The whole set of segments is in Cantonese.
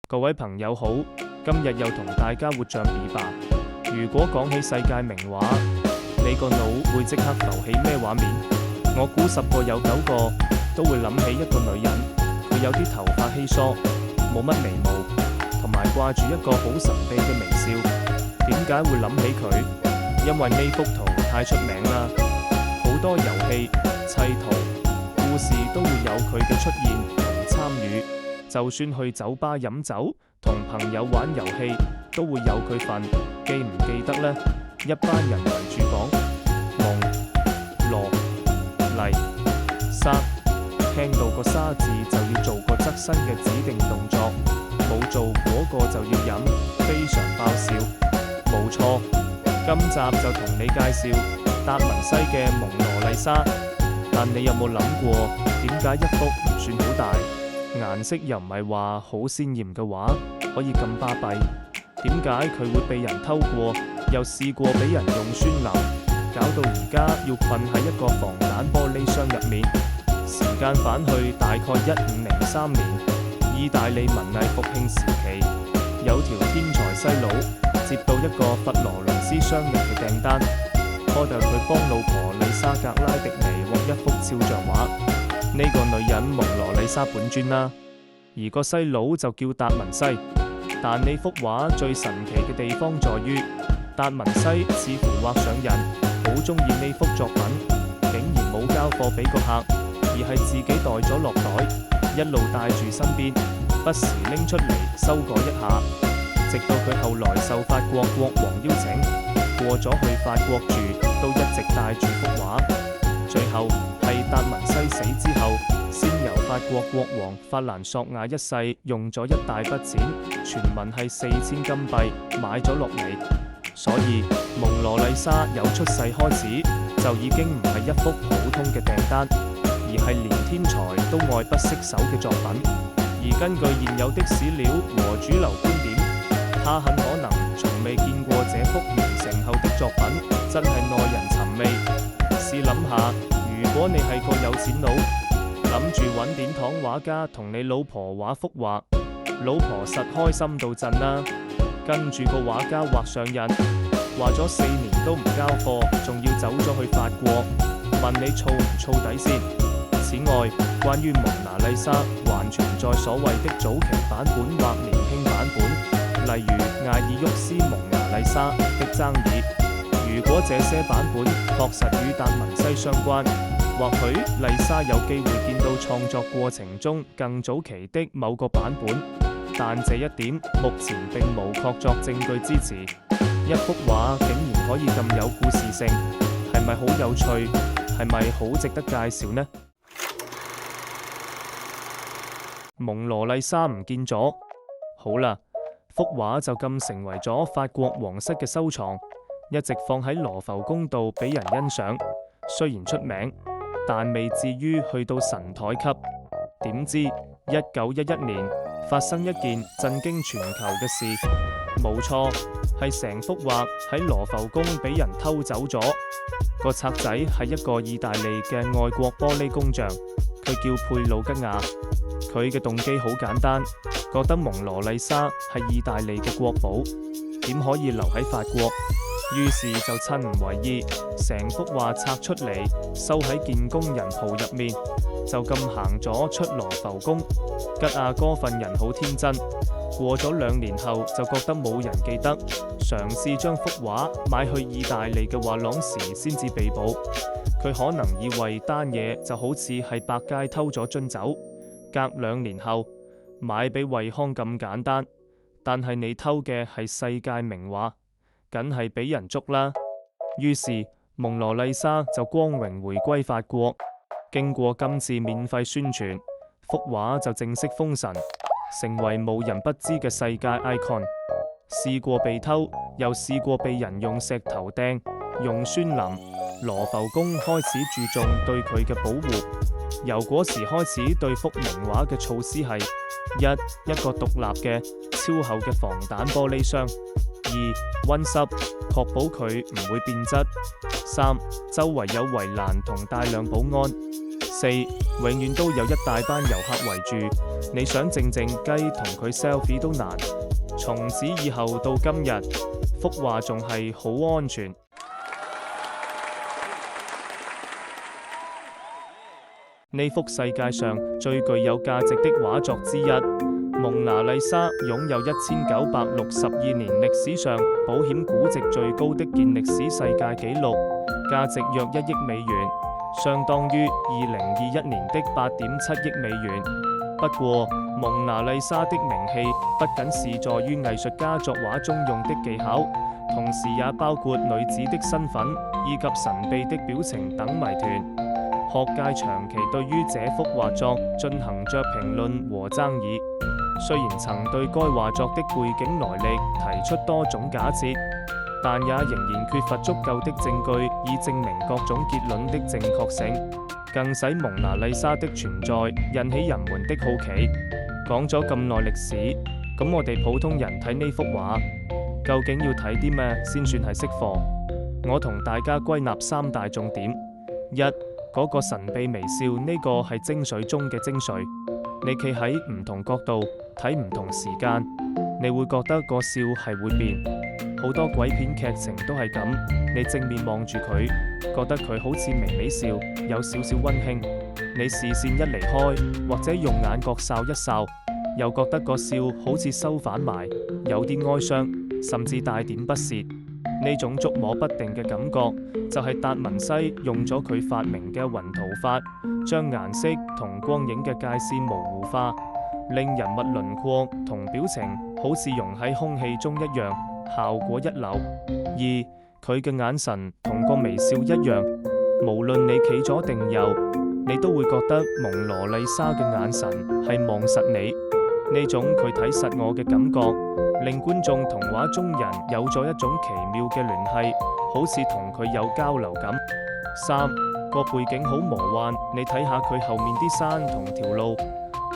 各位朋友好，今日又同大家活像比吧。如果講起世界名畫，你個腦會即刻浮起咩畫面？我估10個有9個都會諗起一個女人，佢有啲頭髮稀疏，冇乜眉毛，同埋掛住一個好神秘嘅微笑。點解會諗起佢？因為呢幅圖太出名啦，好多遊戲、砌圖、故事都會有佢嘅出現同參與。就算去酒吧飲酒，同朋友玩遊戲，都會有佢份。記唔記得呢？一班人圍住講蒙羅麗莎，聽到個莎字就要做個側身嘅指定動作，冇做嗰個就要飲，非常爆笑。冇錯，今集就同你介紹達文西嘅蒙羅麗莎。但你有冇諗過，點解一幅唔算好大，顏色又唔係話好鮮豔嘅畫，可以咁巴閉？點解佢會被人偷過，又試過俾人用酸淋，搞到而家要困喺一個防彈玻璃箱入面？時間返去大概1503年，意大利文藝復興時期，有條天才西佬接到一個佛羅倫斯商人嘅訂單，開到佢幫老婆麗莎格拉迪尼畫一幅肖像畫。呢個女人蒙羅麗莎本尊啦，而個西佬就叫達文西。但呢幅畫最神奇嘅地方在於，達文西似乎畫上癮，好中意呢幅作品，竟然冇交貨俾個客，而係自己帶咗落袋，一路帶住身邊，不時拎出嚟修改一下，直到佢後來受法國國王邀請，過咗去法國住，都一直帶住幅畫。最後係達文西死之後，先由法國國王法蘭索瓦一世用咗一大筆錢，傳聞係4000金幣買咗落嚟。所以蒙羅麗莎由出世開始就已經唔係一幅普通嘅訂單，而係連天才都愛不釋手嘅作品。而根據現有的史料和主流觀點，他很可能從未見過這幅完成後的作品，真係耐人尋味。試諗下，如果你係個有錢佬，諗住揾典堂畫家同你老婆畫幅畫，老婆實開心到震啦。跟住個畫家畫上癮，畫咗4年都唔交貨，仲要走咗去法國，問你燥唔燥底先。此外，關於蒙娜麗莎還存在所謂的早期版本或年輕版本，例如艾爾沃斯蒙娜麗莎的爭議。如果這些版本確實與達文西相關，或許麗莎有機會見到創作過程中更早期的某個版本，但這一點目前並無確鑿證據支持。一幅畫竟然可以咁有故事性，係咪好有趣？係咪好值得介紹呢？蒙羅麗莎唔見咗，好啦，幅畫就咁成為咗法國皇室嘅收藏，一直放喺羅浮宮度俾人欣賞。雖然出名，但未至於去到神台級。點知1911年發生一件震驚全球嘅事，冇錯，係成幅畫喺羅浮宮俾人偷走咗。個賊仔係一個意大利嘅愛國玻璃工匠，佢叫佩魯吉亞。佢嘅動機好簡單，覺得蒙羅麗莎係意大利嘅國寶，點可以留喺法國？於是就趁唔為意，成幅畫拆出嚟，收喺件工人袍入面，就咁行咗出羅浮宮。吉亞哥份人好天真，過咗2年後就覺得冇人記得，嘗試將幅畫買去意大利嘅畫廊時先至被捕。佢可能以為單嘢就好似係百佳偷咗樽酒，隔2年後買俾惠康咁簡單，但係你偷嘅係世界名畫，梗係俾人捉啦。於是蒙羅麗莎就光榮回歸法國，經過今次免費宣傳，幅畫就正式封神，成為無人不知嘅世界 icon。試過被偷，又試過被人用石頭掟，用酸淋。羅浮宮開始注重對佢嘅保護，由嗰時開始對幅名畫嘅措施係：一個獨立嘅超厚嘅防彈玻璃箱；2溫濕，確保佢唔會變質；3周圍有圍欄同大量保安； 4. 永遠都有一大班遊客圍住，你想靜靜雞同佢 selfie 都難。從此以後到今日，幅畫仲係好安全。呢幅世界上最具有價值的畫作之一，蒙娜麗莎擁有1962年歷史上保險估值最高的健力士世界紀錄，價值約1億美元，相當於2021年的8.7億美元。不過，蒙娜麗莎的名氣不僅是在於藝術家作畫中用的技巧，同時也包括女子的身份以及神秘的表情等謎團。學界長期對於這幅畫作進行着評論和爭議，雖然曾對該畫作的背景來歷提出多種假設，但也仍然缺乏足夠的證據以證明各種結論的正確性，更使蒙娜麗莎的存在引起人們的好奇。講咗咁耐歷史，咁我哋普通人睇呢幅畫，究竟要睇啲咩先算係識貨？我同大家歸納3大重點：一、嗰個神秘微笑，呢個係精髓中嘅精髓。你企喺唔同角度睇唔同時間，你會覺得個笑係會變。好多鬼片劇情都係咁，你正面望住佢，覺得佢好似微微笑，有少少溫馨。你視線一離開，或者用眼角掃一掃，又覺得個笑好似收返埋，有啲哀傷，甚至帶點不屑。呢種捉摸不定嘅感覺，就係達文西用咗佢發明嘅暈塗法，將顏色同光影嘅界線模糊化，令人物輪廓同表情好似融喺空氣中一樣，效果一流。二、佢嘅眼神同個微笑一樣，無論你企左定右，你都會覺得蒙羅麗莎嘅眼神係望實你。呢種佢睇實我嘅感覺，令觀眾同畫中人有咗一種奇妙嘅聯繫，好似同佢有交流感。3、個背景好魔幻，你睇下佢後面啲山同條路，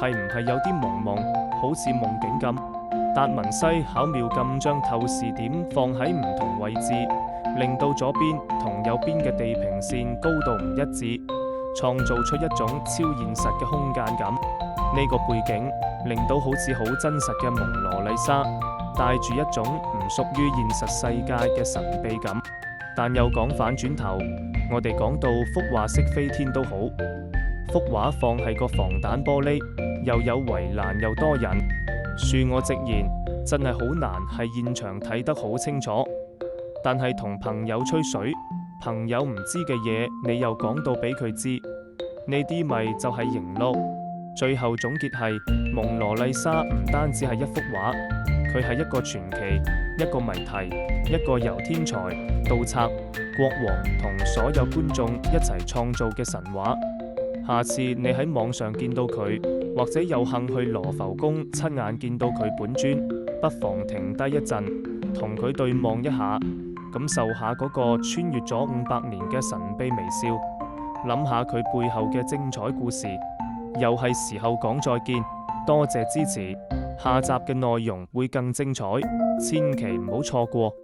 係唔係有啲朦朦，好似夢境咁？達文西巧妙咁將透視點放喺唔同位置，令到左邊同右邊嘅地平線高度唔一致，創造出一種超現實嘅空間感。呢個背景令到好似好真實嘅蒙羅麗莎，帶住一種唔屬於現實世界嘅神秘感。但又講反轉頭，我哋講到幅畫識飛天都好，幅畫放係個防彈玻璃，又有圍欄又多人，恕我直言，真係好難喺現場睇得好清楚。但係同朋友吹水，朋友唔知嘅嘢，你又講到俾佢知，呢啲咪就係型咯。最後總結係，蒙羅麗莎唔單止係一幅畫，佢係一個傳奇，一個謎題，一個由天才、盜賊、國王同所有觀眾一齊創造嘅神話。下次你喺網上見到佢，或者有幸去羅浮宮親眼見到佢本尊，不妨停低一陣，同佢對望一下，感受下嗰個穿越咗500年嘅神秘微笑，諗下佢背後嘅精彩故事。又係時候講再見，多謝支持，下集嘅內容會更精彩，千祈唔好錯過。